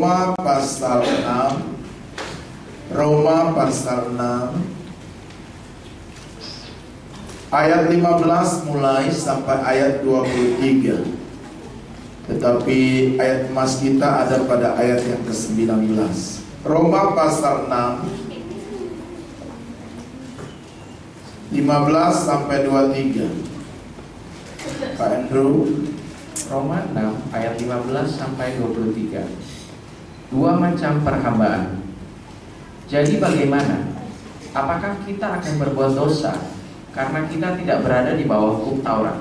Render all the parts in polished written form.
Roma pasal 6. Roma pasal 6 ayat 15 mulai sampai ayat 23. Tetapi ayat emas kita ada pada ayat yang ke-19. Roma pasal 6 15 sampai 23. Pak Andrew. Roma 6 ayat 15 sampai 23. Dua macam perhambaan. Jadi bagaimana? Apakah kita akan berbuat dosa karena kita tidak berada di bawah hukum Taurat,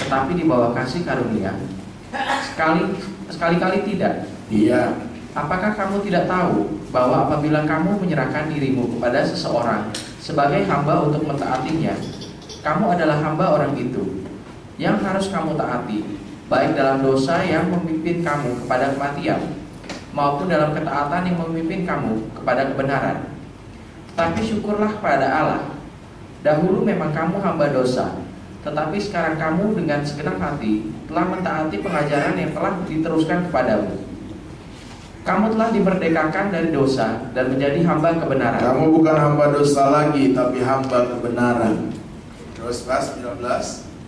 tetapi di bawah kasih karunia? Sekali-kali tidak. Iya. Apakah kamu tidak tahu bahwa apabila kamu menyerahkan dirimu kepada seseorang sebagai hamba untuk mentaatinya, kamu adalah hamba orang itu yang harus kamu taati, baik dalam dosa yang memimpin kamu kepada kematian, maupun dalam ketaatan yang memimpin kamu kepada kebenaran. Tapi syukurlah pada Allah. Dahulu memang kamu hamba dosa, tetapi sekarang kamu dengan segenap hati telah mentaati pengajaran yang telah diteruskan kepadamu. Kamu telah dimerdekakan dari dosa dan menjadi hamba kebenaran. Kamu bukan hamba dosa lagi, tapi hamba kebenaran. Terus pas 19.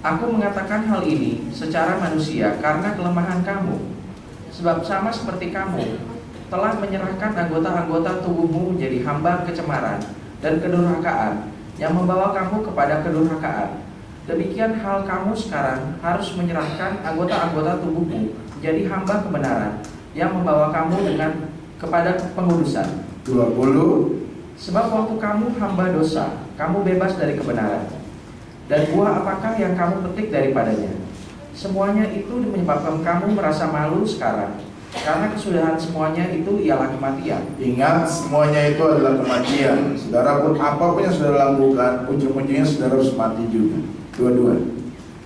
Aku mengatakan hal ini secara manusia karena kelemahan kamu. Sebab sama seperti kamu telah menyerahkan anggota-anggota tubuhmu menjadi hamba kecemaran dan kedurhakaan yang membawa kamu kepada kedurhakaan. Demikian hal kamu sekarang harus menyerahkan anggota-anggota tubuhmu menjadi hamba kebenaran yang membawa kamu kepada pengudusan. 20. Sebab waktu kamu hamba dosa, kamu bebas dari kebenaran. Dan buah apakah yang kamu petik daripadanya? Semuanya itu menyebabkan kamu merasa malu sekarang, karena kesudahan semuanya itu ialah kematian. Ingat, semuanya itu adalah kematian. Saudara pun apapun yang saudara lakukan, ujung-ujungnya saudara harus mati juga. Dua-dua.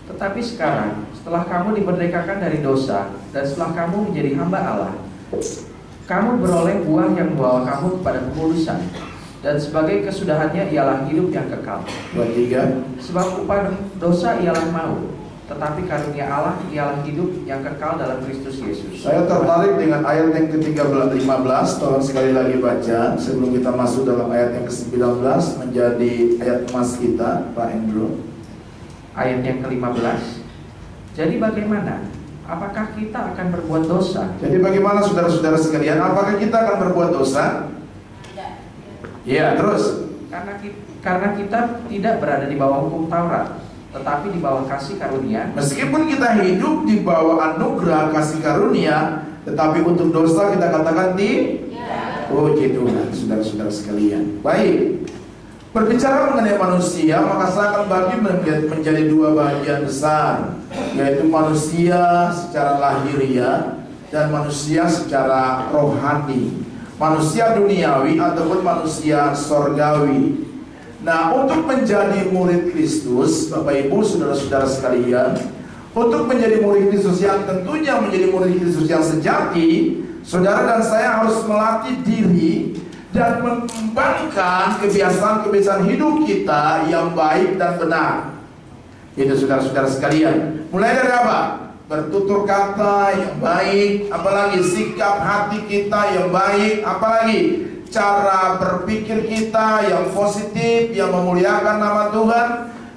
Tetapi sekarang, setelah kamu dimerdekakan dari dosa dan setelah kamu menjadi hamba Allah, kamu beroleh buah yang membawa kamu kepada kekudusan, dan sebagai kesudahannya ialah hidup yang kekal. 23. Sebab upah dosa ialah maut, tetapi karunia Allah ialah hidup yang kekal dalam Kristus Yesus. Saya tertarik dengan ayat yang ke-15. Tolong sekali lagi baca sebelum kita masuk dalam ayat yang ke-19 menjadi ayat emas kita, Pak Andrew. Ayat yang ke-15. Jadi bagaimana? Apakah kita akan berbuat dosa? Jadi bagaimana saudara-saudara sekalian? Apakah kita akan berbuat dosa? Tidak. Iya, terus. Karena kita tidak berada di bawah hukum Taurat, tetapi di bawah kasih karunia. Meskipun kita hidup di bawah anugerah kasih karunia, tetapi untuk dosa kita katakan tidak. Oh gitu kan, saudara-saudara sekalian. Baik. Berbicara mengenai manusia, maka saya akan bagi menjadi dua bagian besar, yaitu manusia secara lahiriah dan manusia secara rohani. Manusia duniawi ataupun manusia sorgawi. Nah, untuk menjadi murid Kristus, Bapak Ibu, saudara-saudara sekalian, untuk menjadi murid Kristus yang tentunya menjadi murid Kristus yang sejati, saudara dan saya harus melatih diri dan mengembangkan kebiasaan-kebiasaan hidup kita yang baik dan benar. Itu saudara-saudara sekalian. Mulai dari apa? Bertutur kata yang baik, apalagi sikap hati kita yang baik, apalagi cara berpikir kita yang positif, yang memuliakan nama Tuhan.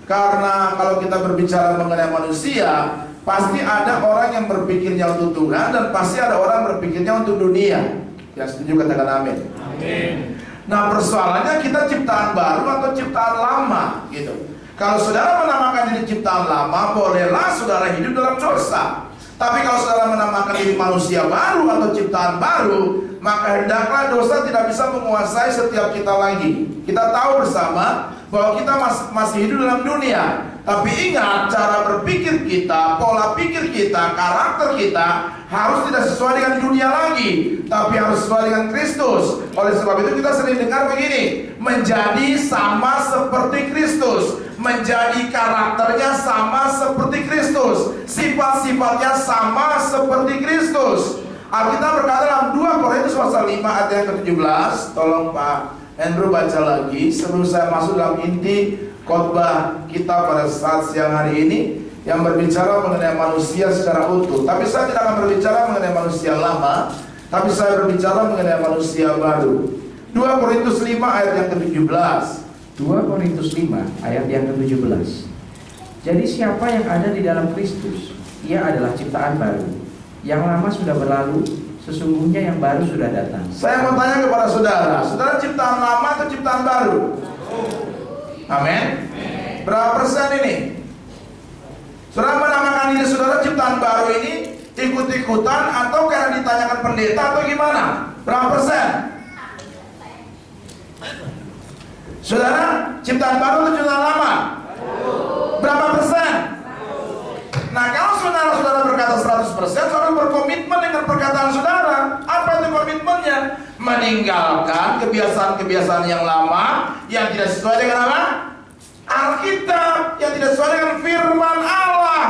Karena kalau kita berbicara mengenai manusia, pasti ada orang yang berpikirnya untuk Tuhan dan pasti ada orang berpikirnya untuk dunia. Yang setuju katakan amin. Amin. Nah, persoalannya kita ciptaan baru atau ciptaan lama gitu. Kalau saudara menamakan diri ciptaan lama, bolehlah saudara hidup dalam dosa. Tapi kalau saudara menamakan diri manusia baru atau ciptaan baru, maka hendaklah dosa tidak bisa menguasai setiap kita lagi. Kita tahu bersama bahwa kita masih hidup dalam dunia. Tapi ingat, cara berpikir kita, pola pikir kita, karakter kita harus tidak sesuai dengan dunia lagi, tapi harus sesuai dengan Kristus. Oleh sebab itu kita sering dengar begini, menjadi sama seperti Kristus, menjadi karakternya sama seperti Kristus, sifat-sifatnya sama seperti Kristus. Alkitab berkata dalam 2 Korintus pasal 5 ayat yang ke-17. Tolong Pak Andrew baca lagi sebelum saya masuk dalam inti khotbah kita pada saat siang hari ini, yang berbicara mengenai manusia secara utuh. Tapi saya tidak akan berbicara mengenai manusia lama, Tapi saya berbicara mengenai manusia baru. 2 Korintus 5 ayat yang ke-17. 2 Korintus 5 ayat yang ke-17. Jadi siapa yang ada di dalam Kristus, ia adalah ciptaan baru. Yang lama sudah berlalu, sesungguhnya yang baru sudah datang. Saya mau tanya kepada saudara, saudara ciptaan lama atau ciptaan baru? Amin. Berapa persen ini? Saudara menamakan diri saudara ciptaan baru ini ikut-ikutan atau karena ditanyakan pendeta atau gimana? Berapa persen? Saudara ciptaan baru atau ciptaan lama? Berapa persen? Nah, kalau saudara-saudara berkata 100%, saudara berkomitmen dengan perkataan saudara. Apa itu komitmennya? Meninggalkan kebiasaan-kebiasaan yang lama yang tidak sesuai dengan apa? Alkitab, yang tidak sesuai dengan firman Allah,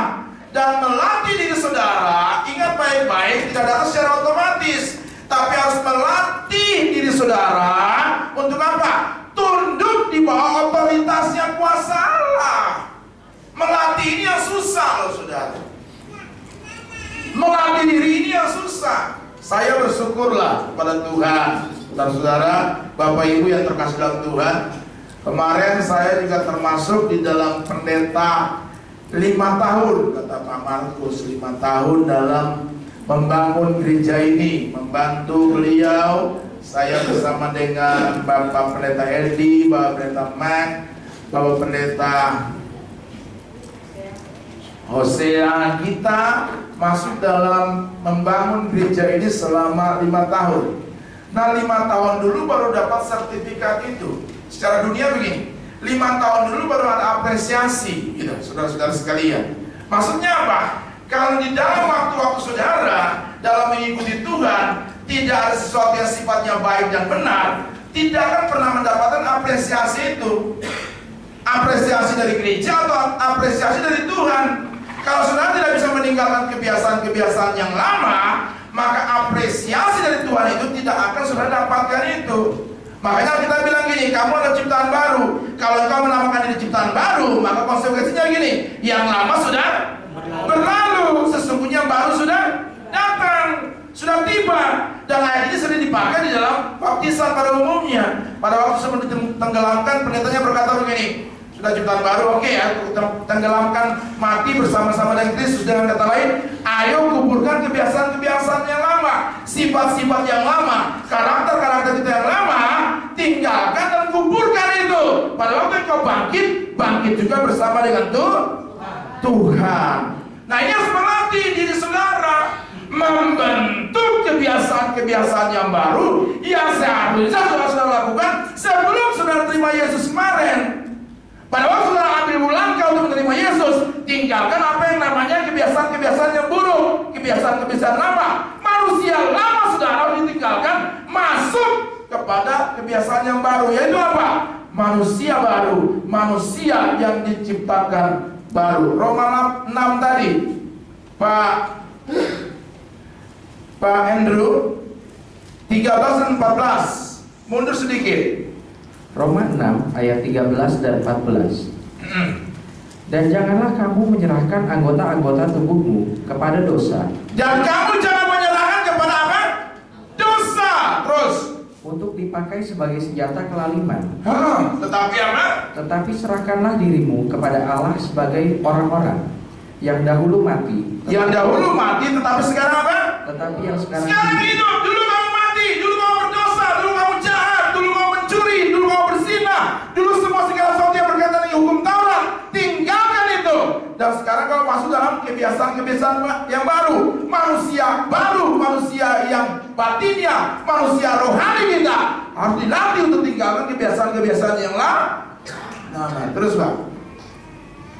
dan melatih diri saudara. Ingat baik-baik, tidak datang secara otomatis, tapi harus melatih diri saudara untuk apa? Tunduk di bawah otoritasnya kuasa Allah. Melatih ini yang susah loh saudara. Melatih diri ini yang susah. Saya bersyukurlah kepada Tuhan, saudara-saudara, Bapak Ibu yang terkasih dalam Tuhan. Kemarin saya juga termasuk di dalam pendeta 5 tahun, kata Pak Markus, 5 tahun dalam membangun gereja ini, membantu beliau. Saya bersama dengan Bapak Pendeta Edi, Bapak Pendeta Mac, Bapak Pendeta Hosea, kita masuk dalam membangun gereja ini selama 5 tahun. Nah, 5 tahun dulu baru dapat sertifikat itu. Secara dunia begini, 5 tahun dulu baru ada apresiasi, gitu, saudara-saudara sekalian. Maksudnya apa? Kalau di dalam waktu-waktu saudara dalam mengikuti Tuhan tidak ada sesuatu yang sifatnya baik dan benar, tidak akan pernah mendapatkan apresiasi itu. Apresiasi dari gereja atau apresiasi dari Tuhan. Kalau saudara tidak bisa meninggalkan kebiasaan-kebiasaan yang lama, maka apresiasi dari Tuhan itu tidak akan saudara dapatkan itu. Makanya kita bilang gini, kamu adalah ciptaan baru. Kalau engkau menamakan diri ciptaan baru, maka konsekuensinya gini, yang lama sudah berlalu, sesungguhnya baru sudah datang, sudah tiba. Dan ayat ini sering dipakai di dalam baptisan pada umumnya. Pada waktu sebelum ditenggelamkan, pendetanya berkata begini, sudah ciptaan baru, oke ya, tenggelamkan mati bersama-sama dengan Kristus. Dengan kata lain, ayo kuburkan kebiasaan-kebiasaan yang lama, sifat-sifat yang lama, karakter-karakter kita yang lama, tinggalkan dan kuburkan itu. Pada waktu kau bangkit juga bersama dengan Tuhan. Nah, ini harus melatih diri saudara, membentuk kebiasaan-kebiasaan yang baru yang seharusnya saudara lakukan sebelum saudara terima Yesus kemarin. Pada waktu saudara ambil langkah untuk menerima Yesus, tinggalkan apa yang namanya kebiasaan-kebiasaan yang buruk, kebiasaan-kebiasaan lama. Manusia lama saudara harus ditinggalkan, masuk kepada kebiasaan yang baru, yaitu apa? Manusia baru, manusia yang diciptakan baru. Roma 6 tadi, Pak Andrew, 13 dan 14. Mundur sedikit. Roma 6 ayat 13 dan 14. Dan janganlah kamu menyerahkan anggota-anggota tubuhmu kepada dosa. Dan kamu jangan menyerahkan kepada apa? Dosa. Terus untuk dipakai sebagai senjata kelaliman. Tetapi apa? Tetapi serahkanlah dirimu kepada Allah sebagai orang-orang yang dahulu mati. Yang dahulu mati, tetapi sekarang apa? Tetapi yang sekarang hidup. Dulu kamu mati, dulu kamu berdosa, dulu kamu jahat, dulu kamu mencuri, dulu kamu berzina, dulu semua segala sesuatu yang berkaitan dengan hukum Taurat, tinggalkan itu. Dan sekarang kamu masuk dalam kebiasaan-kebiasaan yang baru, manusia yang batinnya, manusia rohani kita harus dilatih untuk tinggalkan kebiasaan-kebiasaan yang lama. Nah, terus Pak.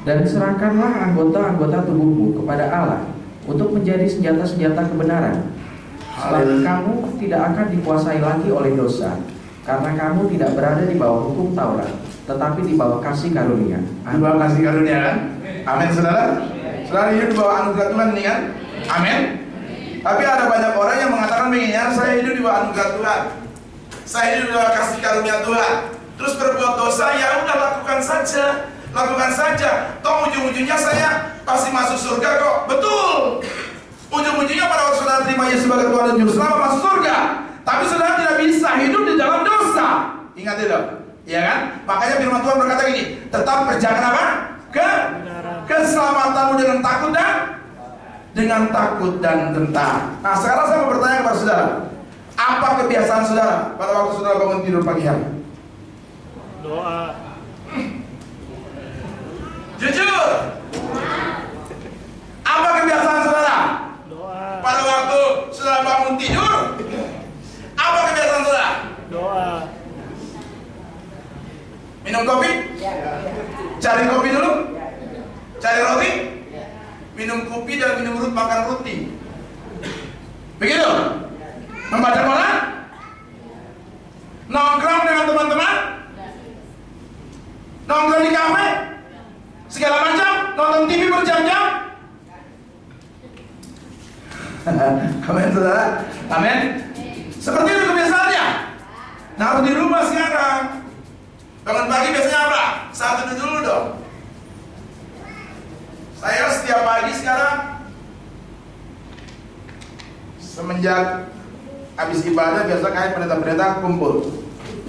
Dan serahkanlah anggota-anggota tubuhmu kepada Allah untuk menjadi senjata-senjata kebenaran. Sebab kamu tidak akan dikuasai lagi oleh dosa, karena kamu tidak berada di bawah hukum Taurat, tetapi di bawah kasih karunia. Di bawah kasih karunia kan? Amin saudara. Saudara hidup di bawah anugerah Tuhan ini kan? Amin. Tapi ada banyak orang yang mengatakan begini, ya, saya hidup di bawah anugerah Tuhan, saya hidup di bawah kasih karunia Tuhan, terus berbuat dosa, ya udah lakukan saja. Toh ujung-ujungnya saya pasti masuk surga kok. Betul. Ujung-ujungnya pada waktu saudara terima Yesus sebagai Tuhan dan Juru Selamat masuk surga. Tapi saudara tidak bisa hidup di dalam dosa. Ingat itu, ya kan? Makanya firman Tuhan berkata gini, tetap kerjakan apa? Keselamatanmu dengan takut dan gentar. Nah, sekarang saya mau bertanya kepada saudara, apa kebiasaan saudara pada waktu saudara bangun tidur pagi hari? Doa. Jujur. Apa kebiasaan saudara? Doa. Pada waktu saudara bangun tidur, apa kebiasaan saudara? Doa. Minum kopi? Cari kopi dulu? Cari roti? Minum kopi dan minum makan roti. Begitu? Membaca Quran? Nongkrong dengan teman-teman? Nongkrong di kafe? Segala macam? Nonton TV berjam-jam? Amin saudara? Amin? Seperti itu kebiasaannya. Nah, di rumah sekarang bangun pagi biasanya apa? Satu dulu dong. Saya setiap pagi sekarang semenjak habis ibadah biasa kayak pendeta-pendeta kumpul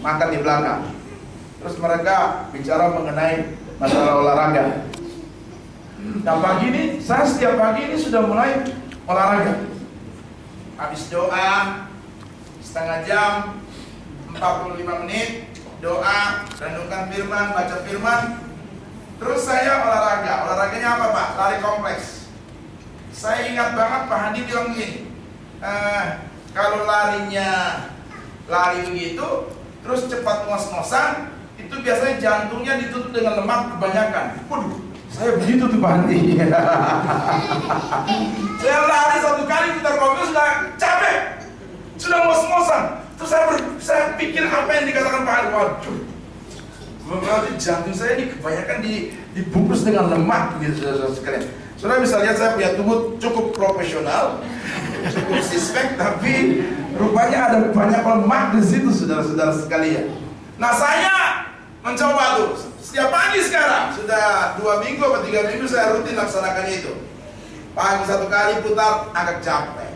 makan di belakang. Terus mereka bicara mengenai masalah olahraga. Nah pagi ini, saya setiap pagi ini sudah mulai olahraga. Habis doa setengah jam, 45 menit doa, renungkan firman, baca firman. Terus saya olahraga. Olahraganya apa Pak? Lari kompleks. Saya ingat banget Pak Handi bilang gini, kalau lari begitu, terus cepat ngos-ngosan, itu biasanya jantungnya ditutup dengan lemak kebanyakan. Waduh, saya begitu tuh Pak Handi. Saya lari satu kali putar mobil sudah capek, sudah ngos-ngosan. Terus saya pikir apa yang dikatakan Pak Handi. Waduh, berarti jantung saya ini kebanyakan dibungkus dengan lemak gitu saudara sekalian. Saudara bisa lihat saya punya tubuh cukup profesional, cukup suspek, tapi rupanya ada banyak lemak di situ saudara-saudara sekalian. Nah saya mencoba tuh setiap pagi sekarang sudah 2 minggu atau 3 minggu saya rutin laksanakan itu. Pagi satu kali putar agak capek,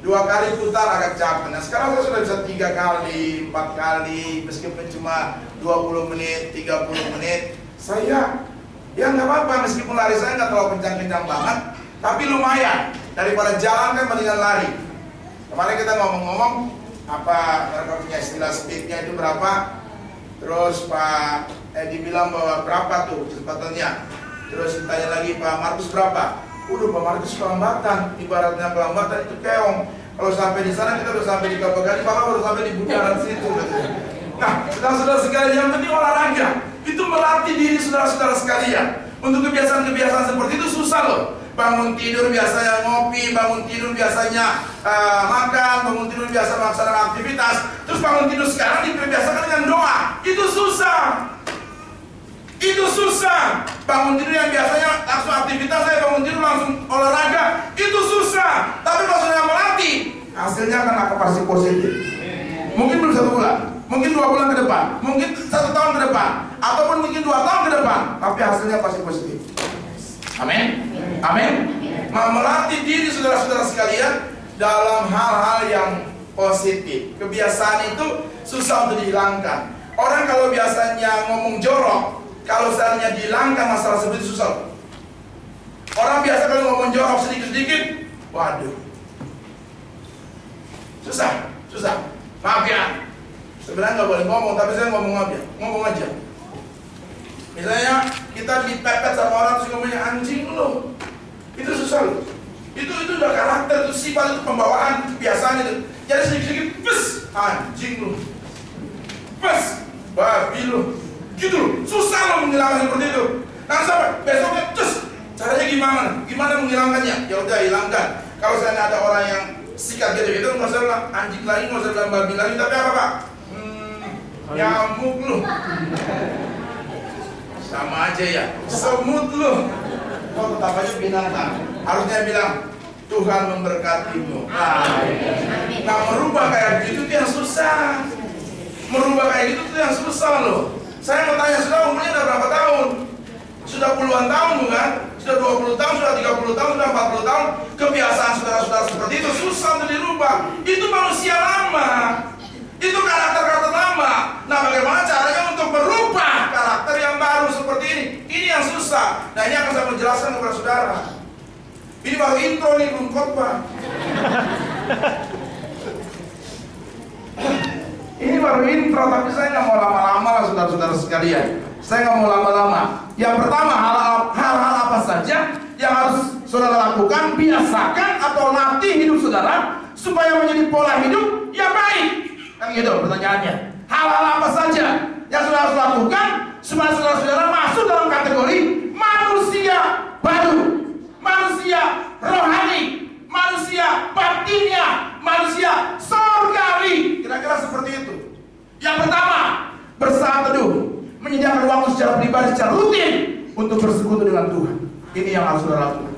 2 kali putar agak capek. Nah sekarang saya sudah bisa 3 kali, 4 kali, meskipun cuma 20 menit, 30 menit. Saya ya nggak apa-apa, meskipun lari saya nggak terlalu kencang-kencang banget, tapi lumayan. Daripada jalan kan mendingan lari. Kemarin kita ngomong-ngomong apa mereka punya istilah speednya itu berapa. Terus Pak Edi bilang bahwa berapa tuh kecepatannya. Terus ditanya lagi Pak Markus berapa. Udah Pak Markus kelambatan, ibaratnya kelambatan itu keong. Kalau sampai di sana kita udah sampai di Kabagali, Pak baru sampai di bundaran situ. Nah, saudara-saudara sekalian, yang penting olahraga itu melatih diri saudara-saudara sekalian. Untuk kebiasaan-kebiasaan seperti itu susah loh. Bangun tidur biasanya ngopi, bangun tidur biasanya makan, bangun tidur biasa melaksanakan aktivitas. Terus bangun tidur sekarang diperbiasakan dengan doa. Itu susah. Itu susah. Bangun tidur yang biasanya langsung aktivitas, saya bangun tidur langsung olahraga. Itu susah. Tapi kalau sudah melatih, hasilnya akan pasti positif. Mungkin belum 1 bulan, mungkin 2 bulan ke depan, mungkin 1 tahun ke depan, ataupun mungkin 2 tahun ke depan, tapi hasilnya pasti positif. Amin. Amin. Melatih diri saudara-saudara sekalian dalam hal-hal yang positif. Kebiasaan itu susah untuk dihilangkan. Orang kalau biasanya ngomong jorok, kalau seandainya dihilangkan masalah seperti itu susah. Orang biasa kalau ngomong jorok sedikit-sedikit, waduh, susah. Maaf ya, sebenarnya nggak boleh ngomong, tapi saya ngomong aja. Misalnya kita dipepet sama orang terus ngomongnya anjing lo, itu susah loh. Itu udah karakter, itu sifat, itu pembawaan, kebiasaan itu. Jadi sedikit-sedikit, pes, anjing lo, pes, babi lo, gitu loh. Susah lo menghilangkan seperti itu. Nah sampai besoknya, cus, caranya gimana? Gimana menghilangkannya? Ya udah hilangkan. Kalau saya ada orang yang sikat gitu-gitu, nggak usah bilang anjing lagi, nggak usah bilang babi lagi, tapi apa Pak? Nyamuk lu, sama aja ya, semut lu, kok tetap aja binatang. Harusnya bilang Tuhan memberkatimu. Nah merubah kayak gitu tuh yang susah. Merubah kayak gitu tuh yang susah loh. Saya mau tanya, sudah umurnya udah berapa tahun? Sudah puluhan tahun bukan? Sudah 20 tahun, sudah 30 30 tahun, sudah 40 tahun, kebiasaan saudara-saudara seperti itu susah untuk dirubah. Itu manusia lama. Itu karakter-karakter lama. Nah, bagaimana caranya untuk merubah karakter yang baru seperti ini? Ini yang susah. Nah, ini akan saya menjelaskan kepada saudara. Ini baru intro nih, belum khotbah. Ini baru intro, tapi saya nggak mau lama-lama lah saudara-saudara sekalian. Saya nggak mau lama-lama. Yang pertama, hal-hal apa saja yang harus saudara lakukan, biasakan atau latih hidup saudara supaya menjadi pola hidup yang baik. Kan gitu pertanyaannya. Hal-hal apa saja yang saudara harus lakukan supaya saudara-saudara masuk dalam kategori manusia baru, manusia rohani, manusia batinnya, manusia surgawi. Kira-kira seperti itu. Yang pertama, bersaat teduh, menyediakan waktu secara pribadi, secara rutin untuk bersekutu dengan Tuhan. Ini yang harus saudara lakukan.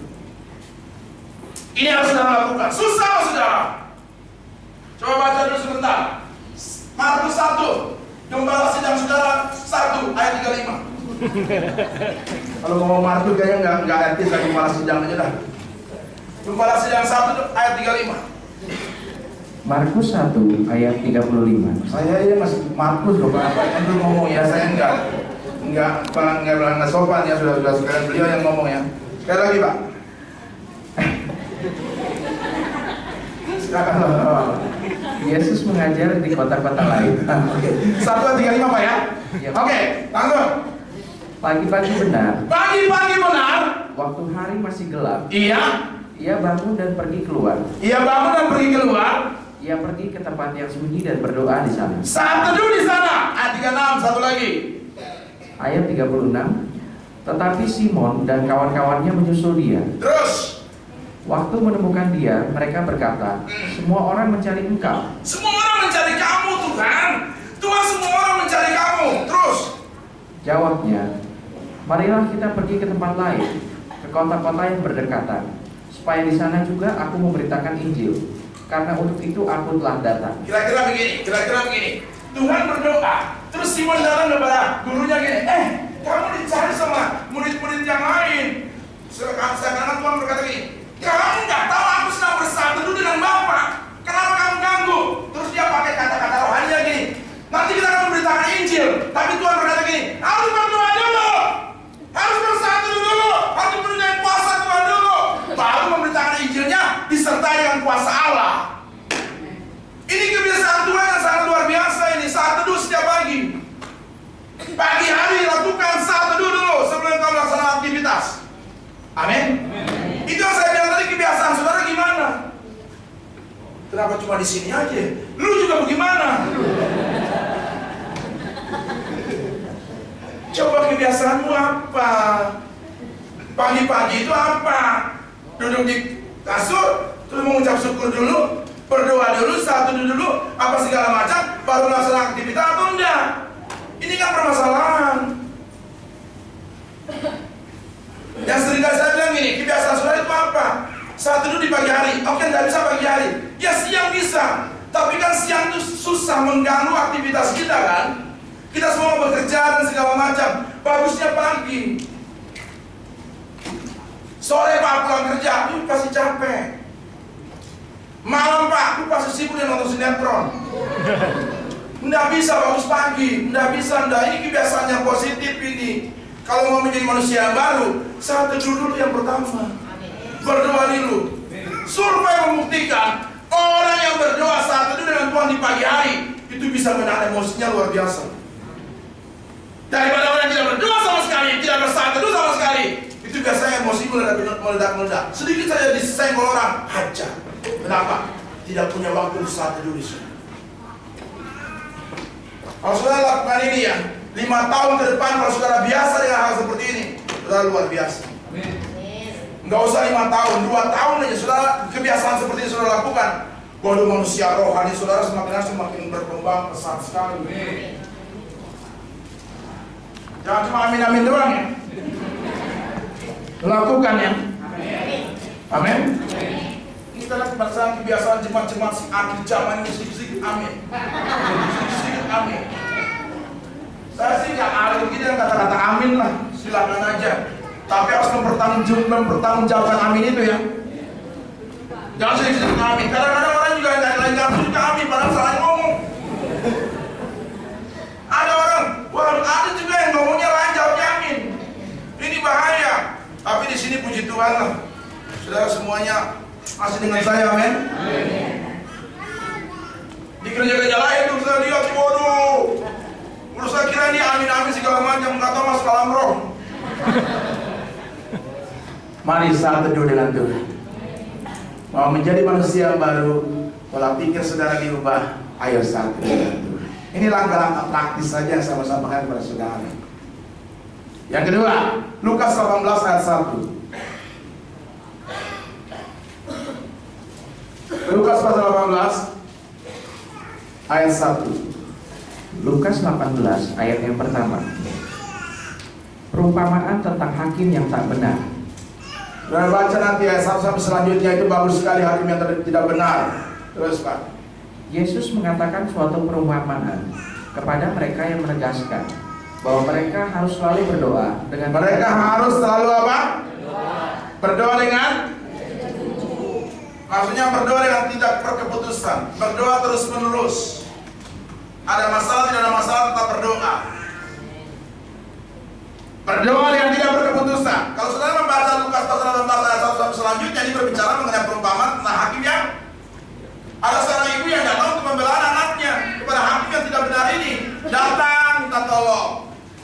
Ini yang harus saudara lakukan. Susah saudara. Coba baca dulu sebentar. Markus 1, gembala sidang saudara 1 ayat 35. Kalau ngomong Markus kayaknya nggak etis, gembala sidang aja dah. Gembala sidang 1 ayat 35. Markus 1 ayat 35. Saya ya masih Markus loh, Pak. Yang dulu ngomong ya, saya enggak sopan ya, sudah sekalian beliau yang ngomong ya. Sekali lagi, Pak. Silakan. Yesus mengajar di kota-kota lain. Oke. 1 ayat 35 Pak ya? Ya. Oke, langsung. Pagi-pagi benar, Pagi-pagi benar. waktu hari masih gelap, Iya. ia bangun dan pergi keluar. Ia bangun dan pergi keluar. Ia pergi ke tempat yang sunyi dan berdoa di sana. Saat teduh di sana. Ayat 36, satu lagi. Ayat 36. Tetapi Simon dan kawan-kawannya menyusul dia. Terus. Waktu menemukan dia, mereka berkata, semua orang mencari engkau. Semua orang mencari kamu, Tuhan. Tuhan, semua orang mencari kamu. Terus. Jawabnya, marilah kita pergi ke tempat lain, ke kota-kota yang berdekatan, supaya di sana juga aku memberitakan Injil. Karena untuk itu aku telah datang. Kira-kira begini. Tuhan berdoa. Terus Simon datang kepada gurunya gini, kamu dicari sama murid-murid yang lain. Sekarang Tuhan berkata gini, kamu nggak tahu aku sedang bersatu dengan Bapa. Kenapa kamu ganggu? Terus dia pakai kata-kata rohani gini. Nanti kita akan memberitakan Injil. Tapi Tuhan berkata gini, harus berdoa dulu, harus bersatu dulu, harus dengan kuasa Tuhan dulu, baru memberitakan Injilnya disertai dengan kuasa Allah. Ini kebiasaan Tuhan yang sangat luar biasa ini. Saat teduh setiap pagi. Pagi hari lakukan saat teduh dulu sebelum kamu melaksanakan aktivitas. Amin. Itu yang saya bilang tadi, kebiasaan saudara gimana? Kenapa cuma di sini aja? Lu juga bagaimana? Coba kebiasaanmu apa? Pagi-pagi itu apa? Duduk di kasur, terus mengucap syukur dulu, berdoa dulu, saat teduh dulu, apa segala macam, baru melaksanakan aktivitas atau enggak? Ini kan permasalahan. Yang sering kali saya bilang gini, kebiasaan saudara itu apa? Saat teduh di pagi hari, oke nggak bisa pagi hari, ya siang bisa. Tapi kan siang itu susah, mengganggu aktivitas kita kan. Kita semua bekerja dan segala macam. Bagusnya pagi. Sore Pak pulang kerja, lu pasti capek. Malam Pak, lu pasti sibuk dengan nonton sinetron. Nggak bisa bagus pagi, nggak bisa, nggak. Ini kebiasaan yang positif ini. Kalau mau menjadi manusia yang baru, saat teduh dulu yang pertama. Berdoa dulu. Survei membuktikan orang yang berdoa saat teduh dengan Tuhan di pagi hari itu bisa menahan emosinya luar biasa. Daripada orang yang tidak berdoa sama sekali, tidak bersaat teduh sama sekali, itu biasanya emosi meledak-meledak. Sedikit saja disenggol orang, hajar. Kenapa? Tidak punya waktu untuk saat teduh di sini. Kalau saudara lakukan ini ya, 5 tahun ke depan kalau saudara biasa dengan hal seperti ini, saudara luar biasa. Nggak usah 5 tahun, 2 tahun aja saudara kebiasaan seperti ini saudara lakukan. Waduh, manusia rohani saudara semakin berkembang pesat sekali. Jangan cuma amin-amin doang ya. Lakukan ya. Amin. Kita lakukan kebiasaan jemaat-jemaat akhir zaman ini sedikit-sedikit amin. Sedikit-sedikit amin. Saya sih nggak alim gitu yang kata-kata amin lah. Silakan aja. Tapi harus mempertanggungjawabkan amin itu ya. Jangan sering-sering amin. Kadang-kadang orang juga nggak suka amin, padahal salah ngomong. Ada orang, ada juga yang ngomongnya lain, jawabnya amin. Ini bahaya. Tapi di sini puji Tuhan lah. Saudara semuanya masih dengan saya, amin. Di gereja-gereja lain tuh saya lihat, waduh, udah saya kira ini amin-amin segala macam, nggak tahu masuk dalam roh. Mari saat teduh dengan Tuhan. Mau menjadi manusia yang baru, pola pikir saudara diubah. Ayo saat teduh dengan Tuhan. Ini langkah-langkah praktis saja yang saya mau sampaikan kepada saudara. Yang kedua, Lukas 18 ayat 1. Lukas pasal 18 ayat 1. Lukas 18 ayat yang pertama. Perumpamaan tentang hakim yang tak benar. Dan baca nanti ayat 1 sampai selanjutnya, itu bagus sekali, hakim yang tidak benar. Terus Pak. Yesus mengatakan suatu perumpamaan kepada mereka yang menegaskan bahwa mereka harus selalu berdoa dengan mereka harus selalu apa? Berdoa dengan, maksudnya berdoa dengan tidak berkeputusan, berdoa terus menerus. Ada masalah, tidak ada masalah, tetap berdoa. Berdoa dengan tidak berkeputusan. Kalau saudara membaca Lukas pasal 18 ayat 1 sampai selanjutnya, ini berbicara mengenai perumpamaan tentang hakim yang ada seorang ibu yang datang untuk membela anaknya kepada hakim yang tidak benar ini. Datang minta tolong,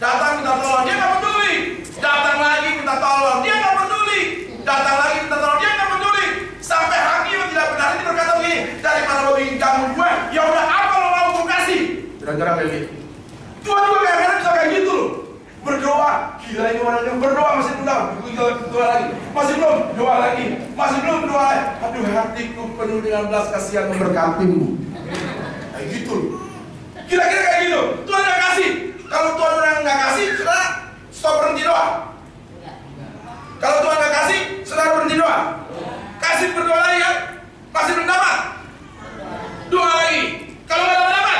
datang minta tolong, dia nggak peduli. Datang lagi minta tolong, dia nggak peduli. Datang lagi minta tolong, dia nggak peduli. Sampai hakim yang tidak benar ini berkata begini, daripada lo bikin kamu gue, ya udah apa lo mau gue kasih? Kira-kira kayak gitu. Tuhan juga kadang-kadang bisa kayak gitu loh. Berdoa, gila ini orang yang berdoa masih belum, doa lagi, masih belum, doa lagi, masih belum, doa lagi. Aduh, hatiku penuh dengan belas kasihan memberkatimu. Kayak gitu loh. Kira-kira kayak gitu. Tuhan nggak kasih. Kalau Tuhan nggak kasih, saudara stop, berhenti doa. Kalau Tuhan nggak kasih, saudara berhenti doa. Kasih, berdoa lagi kan? Masih belum dapat, doa lagi. Kalau nggak dapat,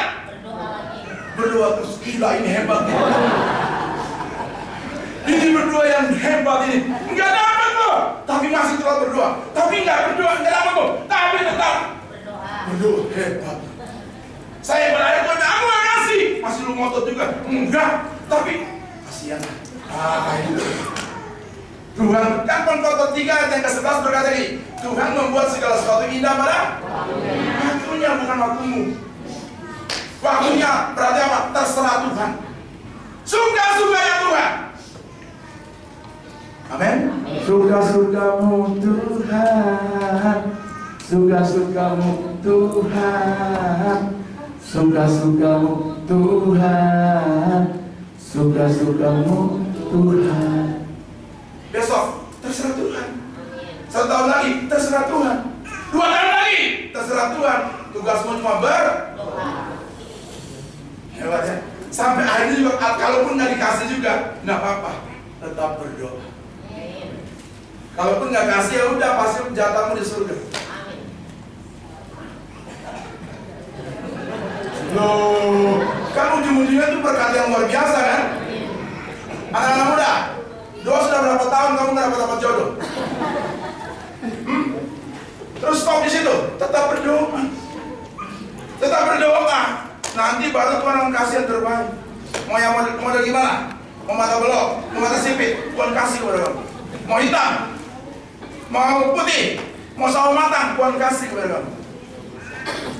berdoa terus. Gila ini hebat. Ini berdoa yang hebat ini. Enggak dapat loh, tapi masih tetap berdoa. Tapi enggak berdoa, enggak dapat loh, tapi tetap berdoa. Hebat. Saya berdoa, Tuhan aku gak kasih. Masih lu ngotot juga. Enggak, tapi kasihan. Itu Tuhan kan Pengkhotbah 3 ayat yang ke-11 berkata ini, Tuhan membuat segala sesuatu indah pada waktunya, bukan waktumu. Waktunya berarti apa? Terserah Tuhan. Suka-suka ya Tuhan. Amin. Suka-sukamu Tuhan, suka-sukamu Tuhan, suka-sukamu Tuhan, suka-sukamu Tuhan. Besok terserah Tuhan. 1 tahun lagi terserah Tuhan. 2 tahun lagi terserah Tuhan. Tugasmu cuma berdoa. Hebat ya. Sampai akhirnya juga, kalaupun nggak dikasih juga nggak apa-apa, tetap berdoa. Kalaupun nggak kasih ya udah, pasti jatahmu di surga. Loh, kan ujung-ujungnya itu berkat yang luar biasa kan? Anak-anak muda, doa sudah berapa tahun kamu nggak dapat jodoh? Terus stop di situ, tetap berdoa. Tetap berdoa. Nanti baru Tuhan akan kasih yang terbaik. Mau yang model gimana? Mau mata belok, mau mata sipit, Tuhan kasih kepada kamu. Mau hitam, mau putih, mau sawo matang, Tuhan kasih kepada kamu.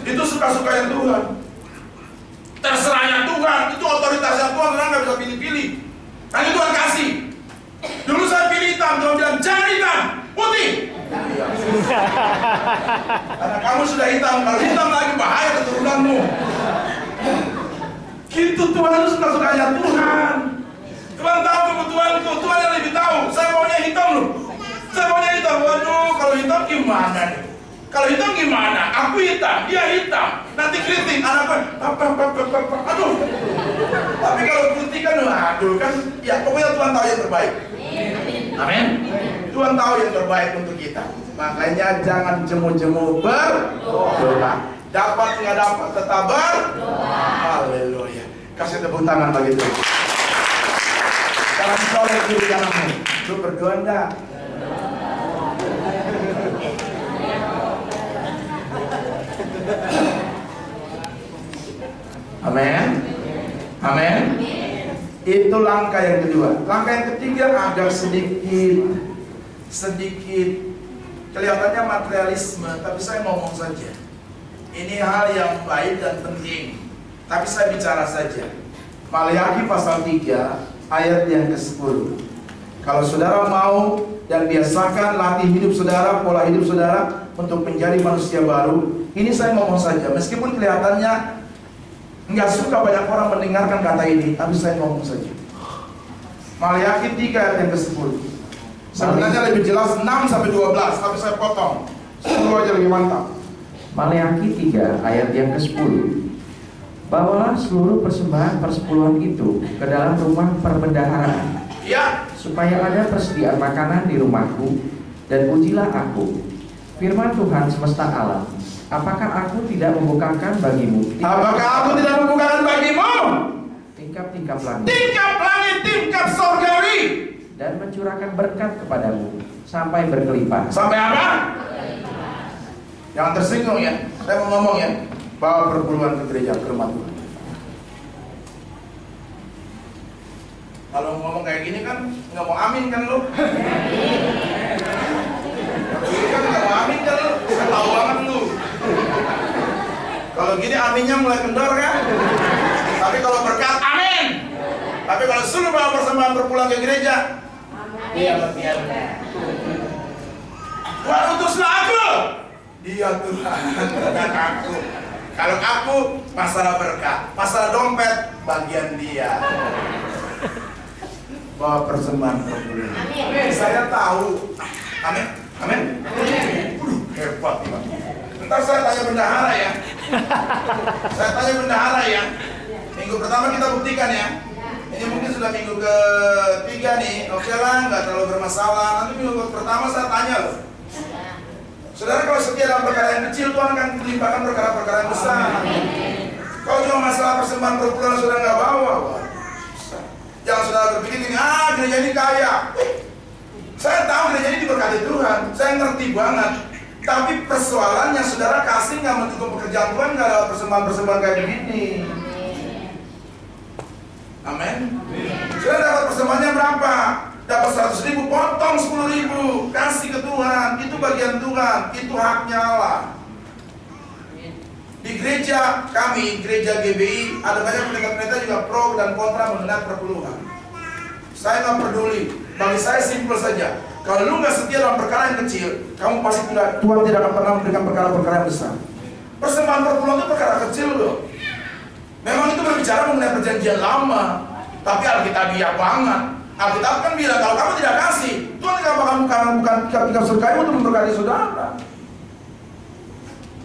Itu suka-suka yang Tuhan. Terserahnya Tuhan, itu otoritasnya Tuhan, orang nggak bisa pilih-pilih. Nanti Tuhan kasih. Dulu saya pilih hitam, Tuhan bilang jangan hitam, putih. Karena kamu sudah hitam, kalau hitam lagi bahaya keturunanmu. Gitu Tuhan, itu suka-sukanya Tuhan. Tuhan tahu kebutuhanku, Tuhan yang lebih tahu. Saya maunya hitam loh. Saya maunya hitam. Waduh, kalau hitam gimana nih? Kalau hitam gimana? Aku hitam, dia hitam. Nanti kritik anakku. Aduh. Tapi kalau putih kan, aduh kan. Ya pokoknya Tuhan tahu yang terbaik. Amin. Tuhan tahu yang terbaik untuk kita. Makanya jangan jemu-jemu berdoa. Dapat nggak dapat tetap berdoa. Haleluya. Kasih tepuk tangan bagi Tuhan. Sekarang Jangan colek kiri kananmu. Lu berdoa enggak? Amin. Amin. Itu langkah yang kedua. Langkah yang ketiga agak sedikit kelihatannya materialisme, tapi saya ngomong saja. Ini hal yang baik dan penting, tapi saya bicara saja. Maleakhi pasal 3 ayat yang ke-10. Kalau saudara mau dan biasakan latih hidup saudara, pola hidup saudara untuk menjadi manusia baru. Ini saya ngomong saja, meskipun kelihatannya nggak suka banyak orang mendengarkan kata ini, tapi saya ngomong saja. Maleakhi 3 ayat yang ke-10. Sebenarnya lebih jelas 6-12, tapi saya potong 10 aja lebih mantap. Maleakhi 3 ayat yang ke-10. Bawalah seluruh persembahan persepuluhan itu ke dalam rumah perbendaharaan, Ya, supaya ada persediaan makanan di rumahku, dan ujilah aku. Firman Tuhan semesta alam, apakah aku tidak membukakan bagimu tingkap-tingkap langit, tingkap sorgawi, dan mencurahkan berkat kepadamu sampai berkelimpahan. sampai apa? Jangan tersinggung ya. Saya mau ngomong ya. Bawa perpuluhan ke gereja, ke rumah Tuhan. Kalau ngomong kayak gini kan nggak mau amin kan lu? Ini kan nggak mau amin kan lu? Saya tahu banget lu. Kalau gini aminnya mulai kendor kan? Tapi kalau berkat amin. Tapi kalau suruh bawa persembahan perpuluhan ke gereja, iya bagian. Tuhan utuslah aku. Iya Tuhan, bukan aku. Kalau aku masalah berkat, masalah dompet bagian dia. Bawa persembahan perpuluhan. Saya tahu. Amin. Amin. Hebat nih Pak. Ntar saya tanya bendahara ya. Saya tanya bendahara ya. Minggu pertama kita buktikan ya. Ini mungkin sudah minggu ke-3 nih. Oke lah, nggak terlalu bermasalah. Nanti minggu pertama saya tanya loh. Saudara, kalau setia dalam perkara yang kecil, Tuhan akan melimpahkan perkara-perkara yang besar. Kalau cuma masalah persembahan perpuluhan saudara nggak bawa, jangan saudara berpikir ini, gereja ini kaya. Saya tahu gereja ini diberkati Tuhan, saya ngerti banget. Tapi persoalannya saudara kasih nggak mendukung pekerjaan Tuhan nggak lewat persembahan-persembahan kayak begini. Amin. Saudara dapat persembahannya berapa? Dapat 100.000, potong 10.000, kasih ke Tuhan. Itu bagian Tuhan, itu haknya Allah. Di gereja kami, gereja GBI, ada banyak pendeta-pendeta juga pro dan kontra mengenai perpuluhan. Saya nggak peduli. Bagi saya simpel saja. Kalau lu nggak setia dalam perkara yang kecil, kamu pasti tidak, Tuhan tidak akan pernah memberikan perkara-perkara yang besar. Persembahan perpuluhan itu perkara kecil loh. Memang itu berbicara mengenai perjanjian lama, tapi alkitabiah banget. Alkitab kan bilang kalau kamu tidak kasih, Tuhan tidak bakal bukan tinggal surga untuk memberkati saudara.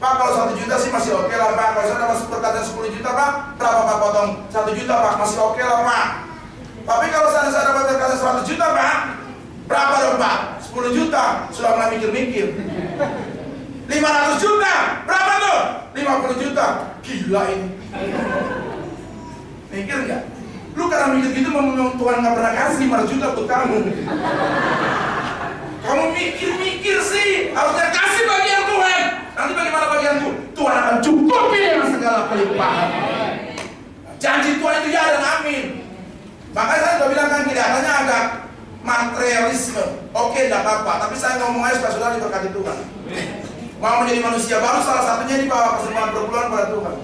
Pak, kalau 1 juta sih masih oke lah Pak. Kalau saya dapat berkatan 10 juta Pak, berapa Pak potong? 1 juta Pak, masih oke lah Pak. Tapi kalau saya dapat berkatan 100 juta Pak, berapa dong Pak? 10 juta, sudah mulai mikir-mikir. 500 juta, berapa tuh? 50 juta, gila ini. Mikir nggak? Lu karena mikir gitu, Tuhan nggak pernah kasih 500 juta buat kamu. Kamu mikir-mikir sih, harusnya kasih bagian Tuhan. Nanti bagaimana bagian Tuhan? Tuhan akan cukupi dengan segala kelimpahan. Janji Tuhan itu ya dan amin. Makanya saya sudah bilang kan kelihatannya agak materialisme. Oke, tidak apa-apa. Tapi saya ngomong aja supaya saudara diberkati Tuhan. Mau menjadi manusia baru, salah satunya dibawa persembahan perpuluhan pada Tuhan.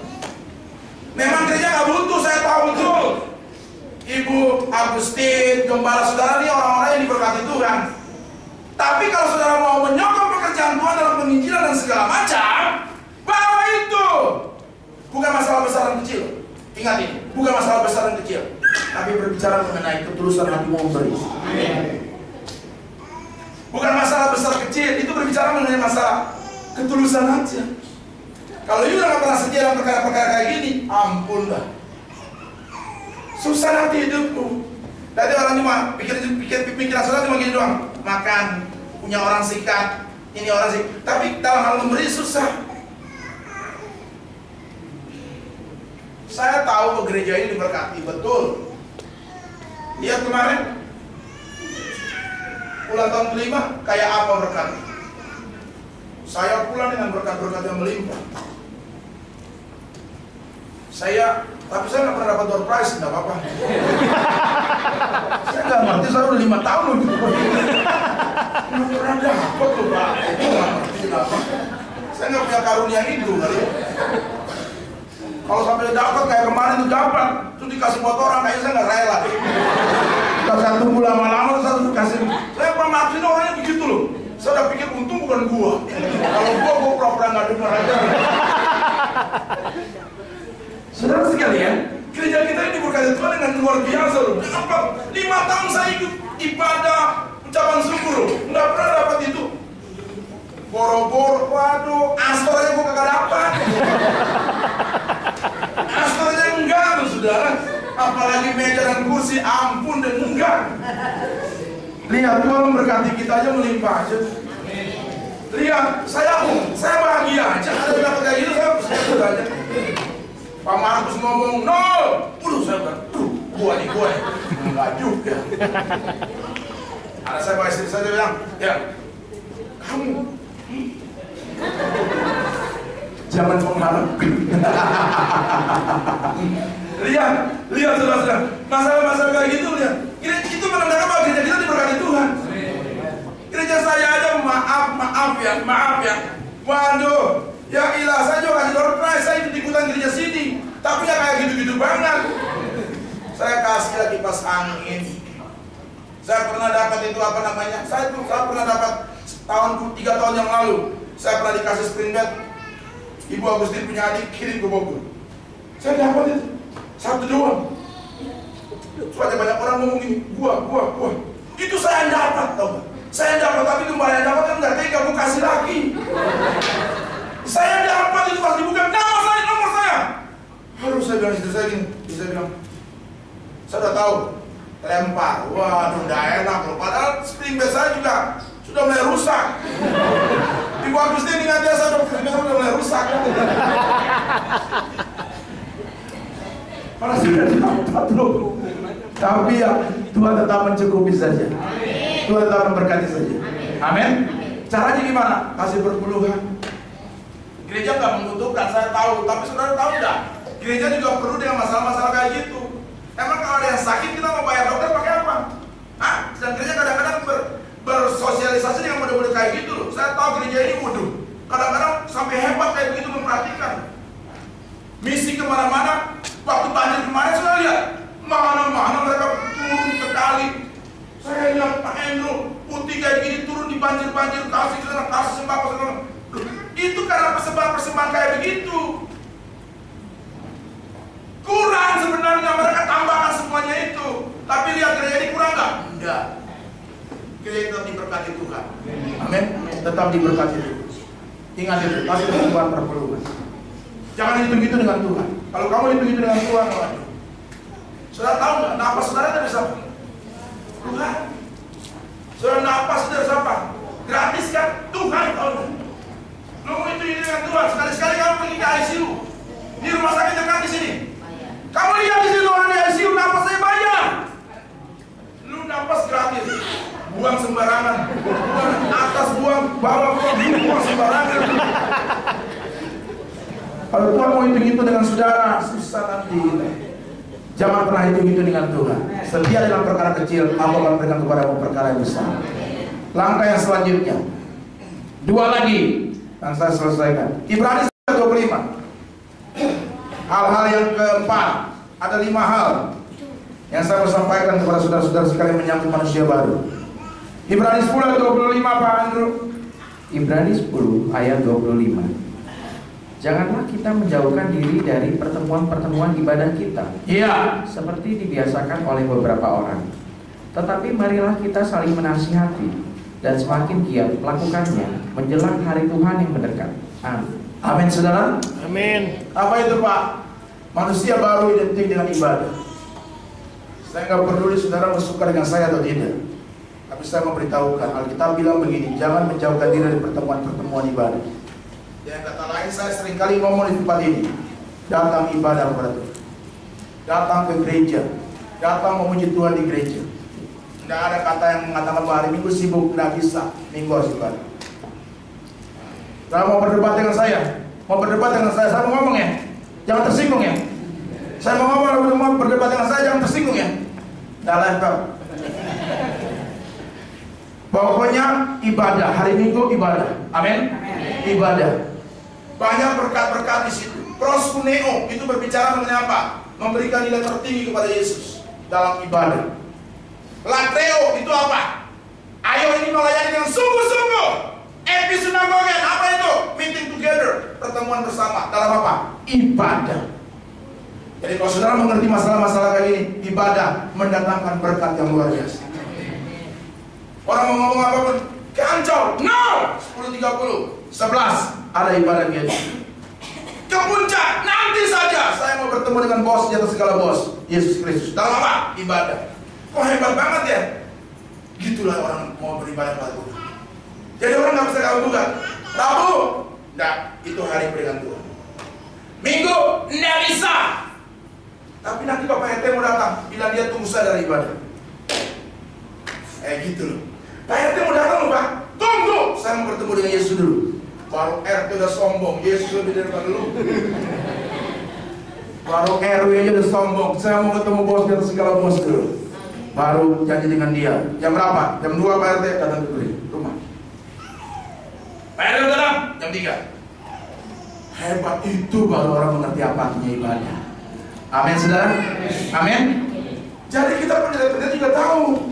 Memang gereja nggak butuh, saya tahu betul. Ibu Agustin, gembala saudara ini orang-orang yang diberkati Tuhan. Tapi kalau saudara mau menyokong pekerjaan Tuhan dalam penginjilan dan segala macam, bawa itu. Bukan masalah besar dan kecil. Ingat ini, bukan masalah besar dan kecil. Tapi berbicara mengenai ketulusan hatimu memberi. Bukan masalah besar kecil, itu berbicara mengenai masalah ketulusan aja. Kalau you udah gak pernah setia dalam perkara-perkara kayak gini, ampun dah. Susah nanti hidupmu. Nanti orang cuma pikiran saudara cuma gini doang. Makan, punya orang sikat, ini orang sikat. Tapi dalam hal memberi susah. Saya tahu bahwa gereja ini diberkati, betul. Lihat kemarin, Ulang tahun kelima, kayak apa berkatnya? Saya pulang dengan berkat-berkat yang melimpah. Tapi saya nggak pernah dapat door prize, nggak apa-apa. Saya nggak ngerti, saya udah 5 tahun loh gitu. Nggak pernah dapat loh Pak. Itu nggak ngerti kenapa. Saya nggak punya karunia itu kali ya. Kalau sampai dapat kayak kemarin tuh dapat, terus dikasih buat orang, kayaknya saya nggak rela. Kalau saya tunggu lama-lama, saya kasih. Saya pernah orangnya begitu loh. Saya udah pikir untung bukan gua. Kalau gua pura-pura nggak dengar aja. Saudara sekalian, gereja kita ini diberkati Tuhan dengan luar biasa loh. Kenapa? 5 tahun saya ikut ibadah ucapan syukur loh, nggak pernah dapat itu. Boro-boro, waduh, astor aja gua kagak dapat. Astor aja enggak loh saudara. Apalagi meja dan kursi, ampun dan enggak. Lihat Tuhan memberkati kita aja melimpah aja. Lihat, saya bahagia aja. Ada yang dapat kayak gitu, saya bersyukur aja. Pak Markus ngomong nol, saya bilang, gua nih. Enggak juga. Ada saya pak istri saya bilang, ya, kamu jangan mengharap. Lihat saudara-saudara, masalah-masalah kayak gitu lihat. Itu menandakan bahwa gereja kita diberkati Tuhan. Gereja saya aja maaf ya. Waduh, ya ilah, saya juga kasih door prize, saya ikut-ikutan gereja sini. Tapi ya kayak gitu-gitu banget. Saya kasih lagi kipas angin. Saya pernah dapat itu apa namanya? Saya pernah dapat 3 tahun yang lalu. Saya pernah dikasih spring bed. Ibu Agustin punya adik kirim ke Bogor. Saya dapat itu 1 doang. Soalnya banyak orang ngomong gini, gua. Itu saya dapat, tau gak? Saya dapat, tapi kembali yang dapat kan nggak tega, gua kasih lagi. Saya dapat itu pas dibuka, nomor saya. Harus saya bilang istri saya gini, saya bilang, saya udah tahu, lempar. Waduh, nggak enak loh. Padahal spring bed saya juga sudah mulai rusak. Ibu Agustin ingat ya, saya udah mulai rusak. Karena sudah dapat loh. Tapi ya Tuhan tetap mencukupi saja. Tuhan tetap memberkati saja. Amin. Caranya gimana? Kasih perpuluhan. Gereja nggak membutuhkan, saya tahu. Tapi saudara tahu nggak? Gereja juga perlu dengan masalah-masalah kayak gitu. Emang kalau ada yang sakit kita mau bayar dokter pakai apa? Dan gereja kadang-kadang bersosialisasi dengan model-model kayak gitu loh. Saya tahu gereja ini waduh, kadang-kadang sampai hebat kayak begitu memperhatikan. Misi kemana-mana. Waktu banjir kemarin saya lihat mana-mana mereka turun ke kali. Saya lihat Pak Hendro putih kayak gini turun di banjir-banjir, kasih sembako segala. Itu karena persembahan kayak begitu. Kurang sebenarnya, mereka tambahkan semuanya itu. Tapi lihat gereja ini kurang nggak? Enggak. Gereja tetap diberkati Tuhan. Amin. Tetap diberkati Tuhan. Ingat itu, kasih perpuluhan. Jangan hitung-hitung dengan Tuhan. Kalau kamu hitung-hitung dengan Tuhan, saudara tahu nggak? Napas saudara dari siapa? Tuhan. Saudara napas dari siapa? Gratis kan? Tuhan tahu. Lu mau hitung-hitung dengan Tuhan. Sekali-sekali kamu pergi ke ICU. Di rumah sakit dekat di sini. Kamu lihat di sini orang di ICU napasnya bayar. Lu napas gratis. Buang sembarangan. Buang atas, buang bawah, buang sembarangan. Kalau Tuhan mau hitung-hitung dengan saudara, susah nanti. Jangan pernah hitung-hitung dengan Tuhan. Setia dalam perkara kecil, Allah akan berikan kepadamu perkara yang besar. Langkah yang selanjutnya, 2 lagi yang saya selesaikan. Ibrani 25. Hal-hal yang keempat, ada 5 hal yang saya mau sampaikan kepada saudara-saudara sekalian menyangkut manusia baru. Ibrani 10 ayat 25, Pak Andrew. Ibrani 10 ayat 25. Janganlah kita menjauhkan diri dari pertemuan-pertemuan ibadah kita, seperti dibiasakan oleh beberapa orang. Tetapi marilah kita saling menasihati dan semakin giat melakukannya menjelang hari Tuhan yang mendekat. Amin. Amin, saudara. Amin. Apa itu, Pak? Manusia baru identik dengan ibadah. Saya nggak peduli saudara suka dengan saya atau tidak. Tapi saya memberitahukan, Alkitab bilang begini, jangan menjauhkan diri dari pertemuan-pertemuan ibadah. Dengan kata lain, saya seringkali ngomong di tempat ini, datang ibadah kepada Tuhan, datang ke gereja, datang memuji Tuhan di gereja. Nggak ada kata yang mengatakan bahwa hari Minggu sibuk, nggak bisa. Minggu harus ibadah. Kalau mau berdebat dengan saya, saya mau ngomong ya, jangan tersinggung ya. Saya mau ngomong, mau berdebat dengan saya, jangan tersinggung ya. Nggak level. Pokoknya ibadah, hari Minggu ibadah. Amin. Ibadah. Banyak berkat-berkat di situ. Proskuneo itu berbicara mengenai apa? Memberikan nilai tertinggi kepada Yesus dalam ibadah. Lateo itu apa? Ayo ini melayani dengan sungguh-sungguh. Episinagogen, apa itu? Meeting together, pertemuan bersama. Dalam apa? Ibadah. Jadi kalau saudara mengerti masalah-masalah kayak ini, ibadah mendatangkan berkat yang luar biasa. Orang mau ngomong apapun, ke Ancol, no! 10.30, 11, ada ibadah gitu. Ke puncak, nanti saja saya mau bertemu dengan bos di atas segala bos, Yesus Kristus. Dalam apa? Ibadah. Kok hebat banget ya? Gitulah orang mau beribadah kepada Tuhan. Jadi orang nggak bisa kamu bukan. Rabu, enggak, itu hari berikan Tuhan. Minggu, enggak bisa. Tapi nanti Bapak RT mau datang, bilang dia tunggu saya dari ibadah. Gitu loh. Pak RT mau datang loh Pak, tunggu, saya mau bertemu dengan Yesus dulu. Baru RT udah sombong, Yesus lebih daripada lu. Baru RW aja udah sombong, saya mau ketemu bos di atas segala bos dulu. Baru janji dengan dia. Jam berapa? Jam 2 Pak RT datang ke rumah. Pak RT udah datang jam 3. Hebat, itu baru orang mengerti apa artinya ibadah. Amin saudara. Amin. Jadi kita pendeta juga tahu.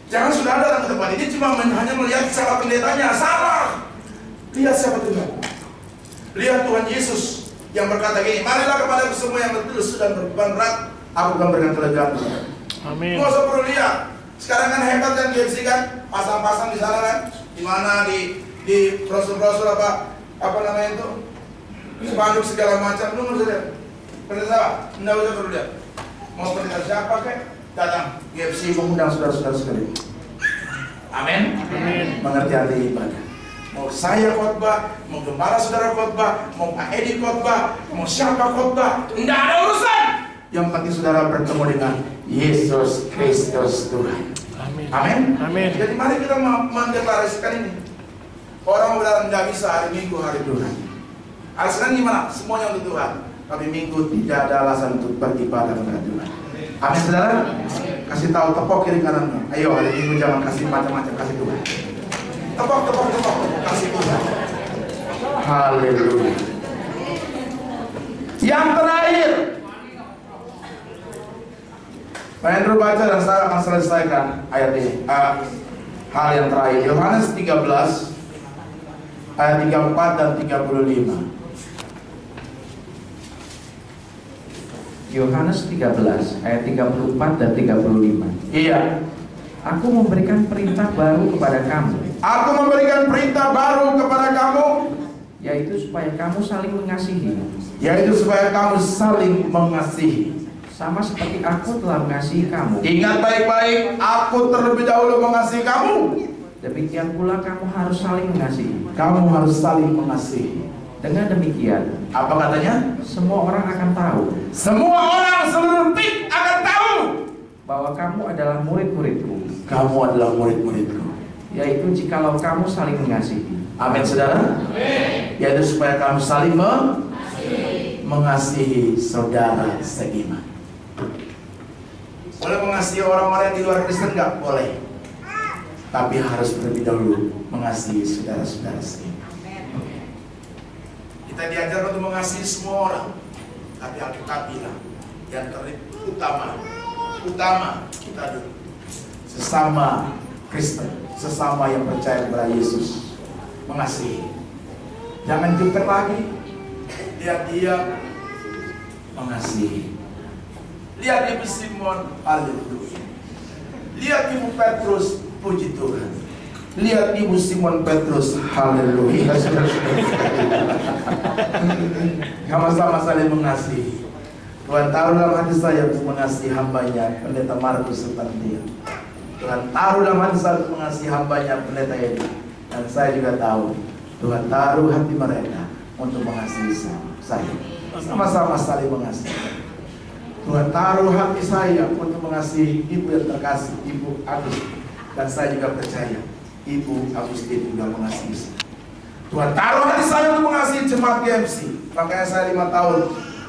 Jangan sudah datang ke tempat ini cuma hanya melihat siapa pendetanya. Salah. Lihat siapa Tuhan. Lihat Tuhan Yesus yang berkata gini, marilah kepadaku semua yang berdosa dan berbeban berat, aku akan berikan kelegaan. Amin. Nggak usah perlu lihat. Sekarang kan hebat kan GFC kan, pasang-pasang di sana kan, di mana di brosur-brosur apa namanya itu, spanduk segala macam. Lu nggak usah lihat. Pendeta, nggak usah perlu lihat. Mau pendeta siapa kek? Datang GFC mengundang saudara-saudara sekalian. Amin. Amin. Mengerti arti ibadah. Mau saya khotbah, mau gembala saudara khotbah, mau Pak Edi khotbah, mau siapa khotbah, tidak ada urusan. Yang penting saudara bertemu dengan Yesus Kristus Tuhan. Amin. Amin. Amin. Jadi mari kita mendeklarasikan ini. Orang bilang tidak bisa hari Minggu hari Tuhan. Hari Senin gimana? Semuanya untuk Tuhan. Tapi Minggu tidak ada alasan untuk beribadah kepada Tuhan. Amin saudara. Kasih tahu tepok kiri kanannya. Ayo hari Minggu jangan kasih macam-macam, kasih Tuhan. Tepok, kasih Tuhan. Haleluya. Yang terakhir, Pak Andrew baca dan saya akan selesaikan ayat ini. Hal yang terakhir, Yohanes 13 ayat 34 dan 35. Yohanes 13 ayat 34 dan 35. Iya. Aku memberikan perintah baru kepada kamu. Aku memberikan perintah baru kepada kamu, yaitu supaya kamu saling mengasihi. yaitu supaya kamu saling mengasihi. Sama seperti aku telah mengasihi kamu. Ingat baik-baik, aku terlebih dahulu mengasihi kamu. Demikian pula kamu harus saling mengasihi. Kamu harus saling mengasihi. Dengan demikian, Apa katanya? semua orang akan tahu Semua orang seluruh pik akan tahu bahwa kamu adalah murid-muridku, kamu adalah murid-muridku. yaitu jikalau kamu saling mengasihi. Amin saudara. Yaitu supaya kamu saling mengasihi saudara seiman. Boleh mengasihi orang-orang yang di luar Kristen? Nggak boleh. Tapi harus terlebih dahulu mengasihi saudara-saudara seiman. Kita diajar untuk mengasihi semua orang. Tapi Alkitab bilang yang utama kita dulu sesama Kristen, sesama yang percaya kepada Yesus, mengasihi. Jangan jengkel lagi. Lihat dia mengasihi. Lihat Ibu Simon, haleluya. Lihat Ibu Petrus, puji Tuhan. Lihat Ibu Simon Petrus, haleluya. Sama-sama saling mengasihi. Tuhan taruh dalam hati saya untuk mengasihi hambanya, Pendeta Markus Sutantia. Tuhan taruh dalam hati saya untuk mengasihi hambanya, Pendeta Edi. Dan saya juga tahu Tuhan taruh hati mereka untuk mengasihi saya. Sama-sama saling mengasihi. Tuhan taruh hati saya untuk mengasihi ibu yang terkasih, Ibu Agus. Dan saya juga percaya Ibu Agustin juga mengasihi saya. Tuhan taruh hati saya untuk mengasihi jemaat GMC. Makanya saya 5 tahun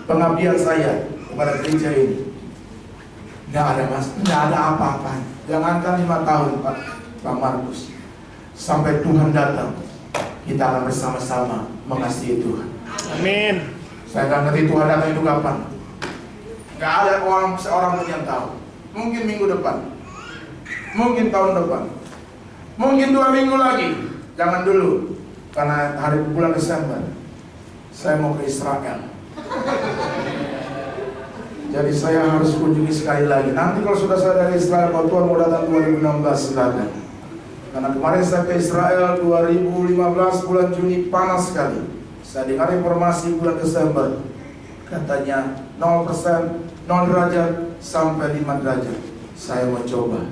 pengabdian saya kepada gereja ini. Nggak ada mas, nggak ada apa-apa. Jangankan 5 tahun Pak Markus. Sampai Tuhan datang, kita akan bersama-sama mengasihi Tuhan. Amin. Saya nggak ngerti Tuhan datang itu kapan. Nggak ada seorang pun yang tahu. Mungkin minggu depan, mungkin tahun depan, mungkin 2 minggu lagi. Jangan dulu, karena hari bulan Desember saya mau ke Israel. Jadi saya harus kunjungi sekali lagi. Nanti kalau sudah saya dari Israel, kalau Tuhan mau datang 2016, silakan. Karena kemarin saya ke Israel 2015 bulan Juni, panas sekali. Saya dengar informasi bulan Desember, katanya 0%, 0 derajat sampai 5 derajat. Saya mau coba.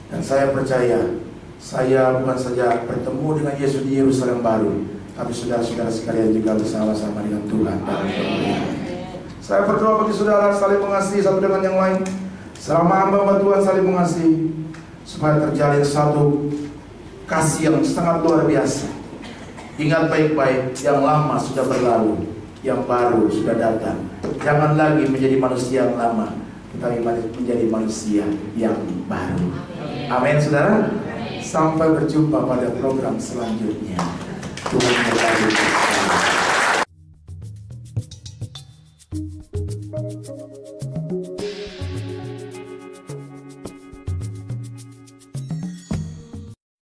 Dan saya percaya, saya bukan saja bertemu dengan Yesus di Yerusalem baru, tapi saudara-saudara sekalian juga bersama-sama dengan Tuhan. Saya berdoa bagi saudara saling mengasihi satu dengan yang lain. Selama hamba Tuhan saling mengasihi, supaya terjalin satu kasih yang sangat luar biasa. Ingat baik-baik, yang lama sudah berlalu, yang baru sudah datang. Jangan lagi menjadi manusia yang lama, tetapi menjadi manusia yang baru. Amin, saudara. Sampai berjumpa pada program selanjutnya. Tuhan memberkati.